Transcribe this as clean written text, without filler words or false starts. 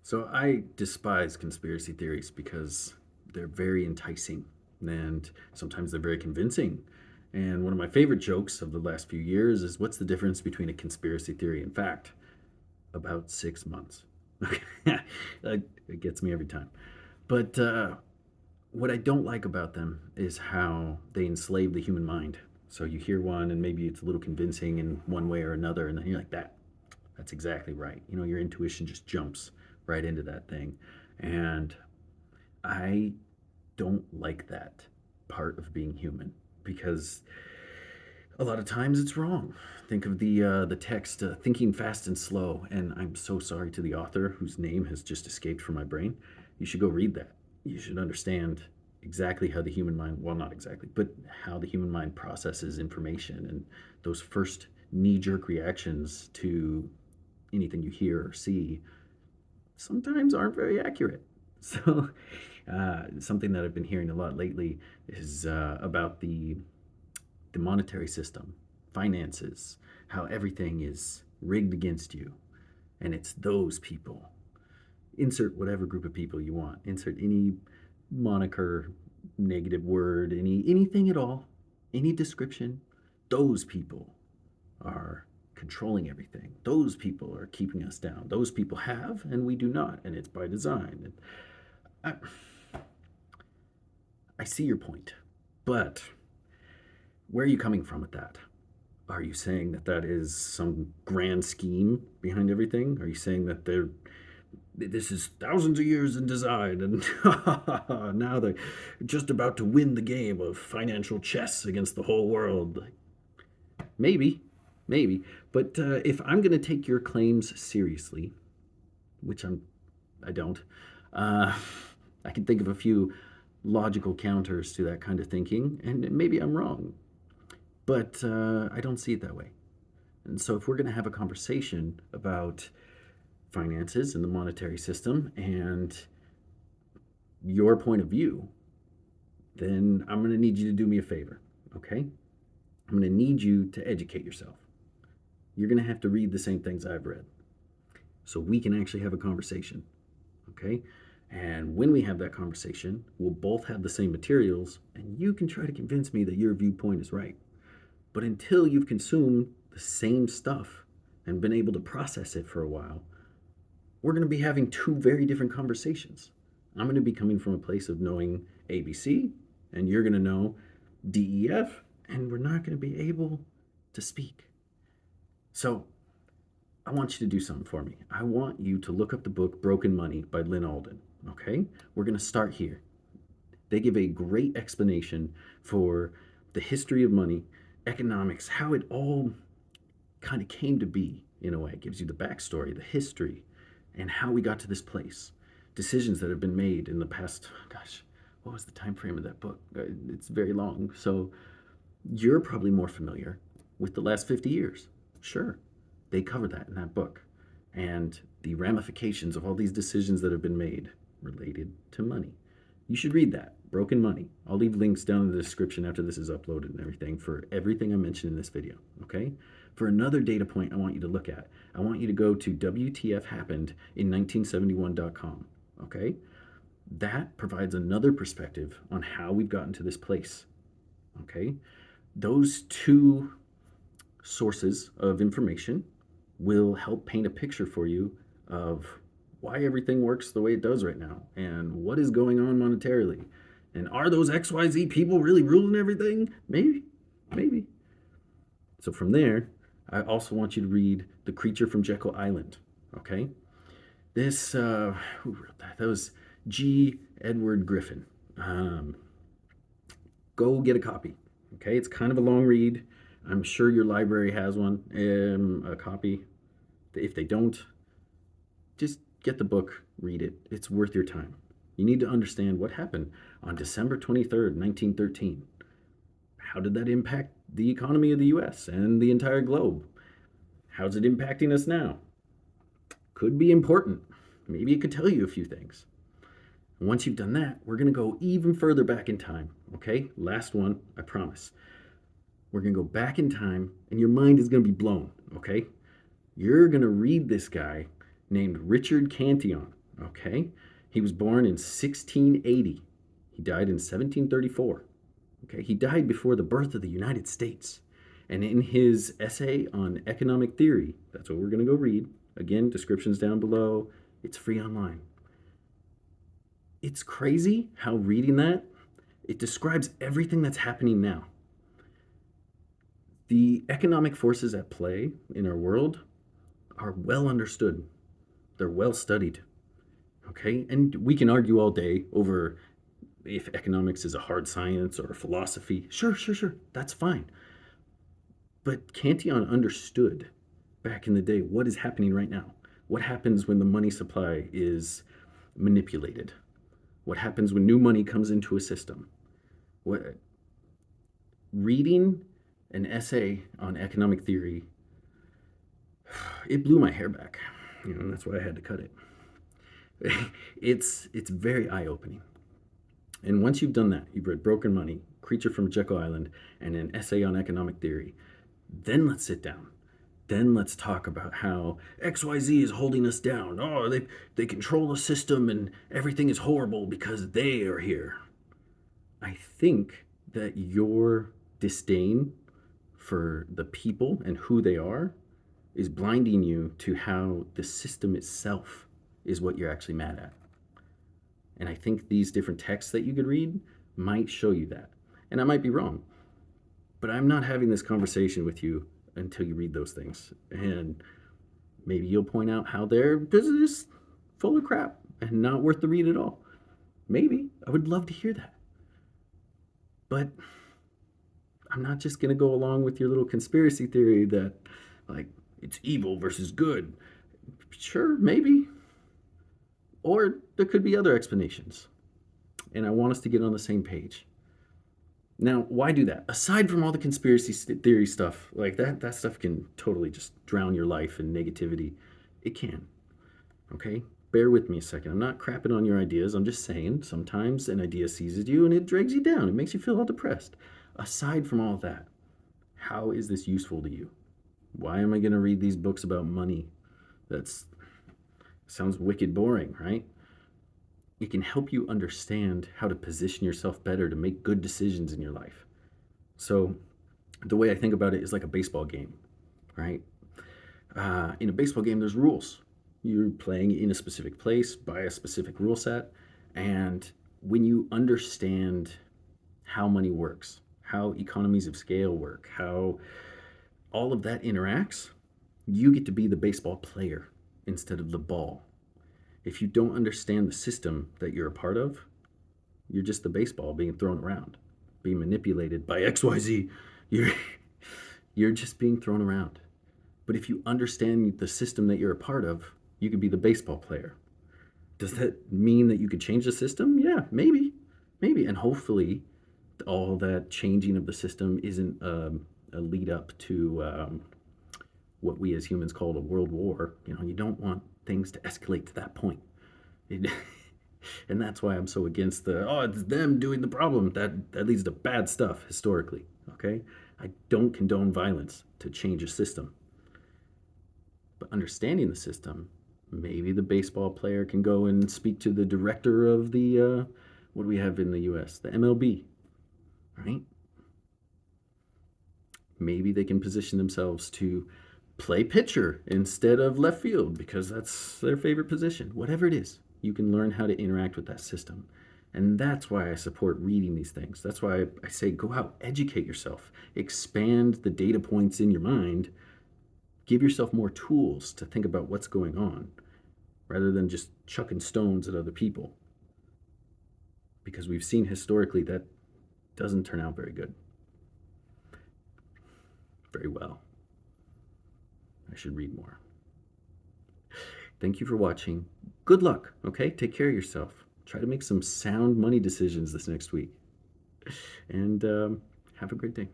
So I despise conspiracy theories because they're very enticing and sometimes they're very convincing. And one of my favorite jokes of the last few years is what's the difference between a conspiracy theory and fact? About 6 months. It gets me every time. But what I don't like about them is how they enslave the human mind. So you hear one and maybe it's a little convincing in one way or another, and then you're like, that's exactly right. You know, your intuition just jumps right into that thing. And I don't like that part of being human because a lot of times it's wrong. Think of the text, "Thinking Fast and Slow," and I'm so sorry to the author whose name has just escaped from my brain. You should go read that. You should understand exactly how the human mind, well, not exactly, but how the human mind processes information and those first knee-jerk reactions to anything you hear or see sometimes aren't very accurate. So, something that I've been hearing a lot lately is about the monetary system, finances, how everything is rigged against you. And it's those people. Insert whatever group of people you want. Insert any moniker, negative word, anything at all, any description. Those people are controlling everything. Those people are keeping us down. Those people have, and we do not, and it's by design. And I see your point, but where are you coming from with that? Are you saying that that is some grand scheme behind everything? Are you saying that this is thousands of years in design and now they're just about to win the game of financial chess against the whole world? Maybe, maybe. But if I'm going to take your claims seriously, which I don't, uh, I can think of a few logical counters to that kind of thinking, and maybe I'm wrong. But I don't see it that way. And so, if we're going to have a conversation about finances and the monetary system and your point of view, then I'm going to need you to do me a favor, okay? I'm going to need you to educate yourself. You're going to have to read the same things I've read so we can actually have a conversation, okay? And when we have that conversation, we'll both have the same materials and you can try to convince me that your viewpoint is right. But until you've consumed the same stuff and been able to process it for a while, we're going to be having two very different conversations. I'm going to be coming from a place of knowing ABC, and you're going to know DEF, and we're not going to be able to speak. So, I want you to do something for me. I want you to look up the book Broken Money by Lynn Alden. Okay? We're going to start here. They give a great explanation for the history of money, economics, how it all kind of came to be in a way. It gives you the backstory, the history, and how we got to this place. Decisions that have been made in the past. Gosh, what was the time frame of that book? It's very long. So you're probably more familiar with the last 50 years. Sure, they cover that in that book, and the ramifications of all these decisions that have been made related to money. You should read that, Broken Money. I'll leave links down in the description after this is uploaded and everything for everything I mentioned in this video, okay? For another data point I want you to look at, I want you to go to WTFhappened in 1971.com, okay? That provides another perspective on how we've gotten to this place, okay? Those two sources of information will help paint a picture for you of why everything works the way it does right now and what is going on monetarily. And are those XYZ people really ruling everything? Maybe, maybe. So from there, I also want you to read The Creature from Jekyll Island, okay? Who wrote that? That was G. Edward Griffin. Um, Go get a copy, okay? It's kind of a long read. I'm sure your library has one, a copy. If they don't, just get the book, read it. It's worth your time. You need to understand what happened on December 23rd, 1913. How did that impact the economy of the US and the entire globe? How's it impacting us now? Could be important. Maybe it could tell you a few things. And once you've done that, we're going to go even further back in time, okay? Last one, I promise. We're going to go back in time, and your mind is going to be blown, okay? You're going to read this guy named Richard Cantillon, Okay? He was born in 1680. He died in 1734. Okay? He died before the birth of the United States. And in his essay on economic theory, that's what we're going to go read. Again, descriptions down below. It's free online. It's crazy how reading that, it describes everything that's happening now. The economic forces at play in our world are well understood. They're well studied. Okay? And we can argue all day over if economics is a hard science or a philosophy. Sure, sure, sure. That's fine. But Cantillon understood back in the day what is happening right now. What happens when the money supply is manipulated? What happens when new money comes into a system? What, reading an essay on economic theory, it blew my hair back. And that's why I had to cut it. It's very eye-opening. And once you've done that, you've read Broken Money, Creature from Jekyll Island, and an essay on economic theory, then let's sit down. Then let's talk about how XYZ is holding us down. Oh, they control the system and everything is horrible because they are here. I think that your disdain for the people and who they are is blinding you to how the system itself is what you're actually mad at. And I think these different texts that you could read might show you that. And I might be wrong, but I'm not having this conversation with you until you read those things. And maybe you'll point out how their business is full of crap and not worth the read at all. Maybe. I would love to hear that. But I'm not just going to go along with your little conspiracy theory that, like, it's evil versus good. Sure, maybe. Or there could be other explanations. And I want us to get on the same page. Now, why do that? Aside from all the conspiracy theory stuff, like that stuff can totally just drown your life in negativity. It can. Okay? Bear with me a second. I'm not crapping on your ideas. I'm just saying sometimes an idea seizes you and it drags you down. It makes you feel all depressed. Aside from all that, how is this useful to you? Why am I going to read these books about money? That sounds wicked boring, right? It can help you understand how to position yourself better to make good decisions in your life. So the way I think about it is like a baseball game, right? In a baseball game, there's rules. You're playing in a specific place by a specific rule set. And when you understand how money works, how economies of scale work, how all of that interacts, you get to be the baseball player instead of the ball. If you don't understand the system that you're a part of, you're just the baseball being thrown around, being manipulated by XYZ. You're just being thrown around. But if you understand the system that you're a part of, you could be the baseball player. Does that mean that you could change the system? Yeah, maybe. Maybe. And hopefully all that changing of the system isn't a lead up to what we as humans call a world war. You don't want things to escalate to that point. And that's why I'm so against it's them doing the problem. That leads to bad stuff historically, okay? I don't condone violence to change a system. But understanding the system, maybe the baseball player can go and speak to the director of the, what do we have in the US? The MLB, right? Maybe they can position themselves to play pitcher instead of left field because that's their favorite position. Whatever it is, you can learn how to interact with that system. And that's why I support reading these things. That's why I say go out, educate yourself, expand the data points in your mind, give yourself more tools to think about what's going on rather than just chucking stones at other people. Because we've seen historically that doesn't turn out very good. Very well. I should read more. Thank you for watching. Good luck, okay? Take care of yourself. Try to make some sound money decisions this next week. And have a great day.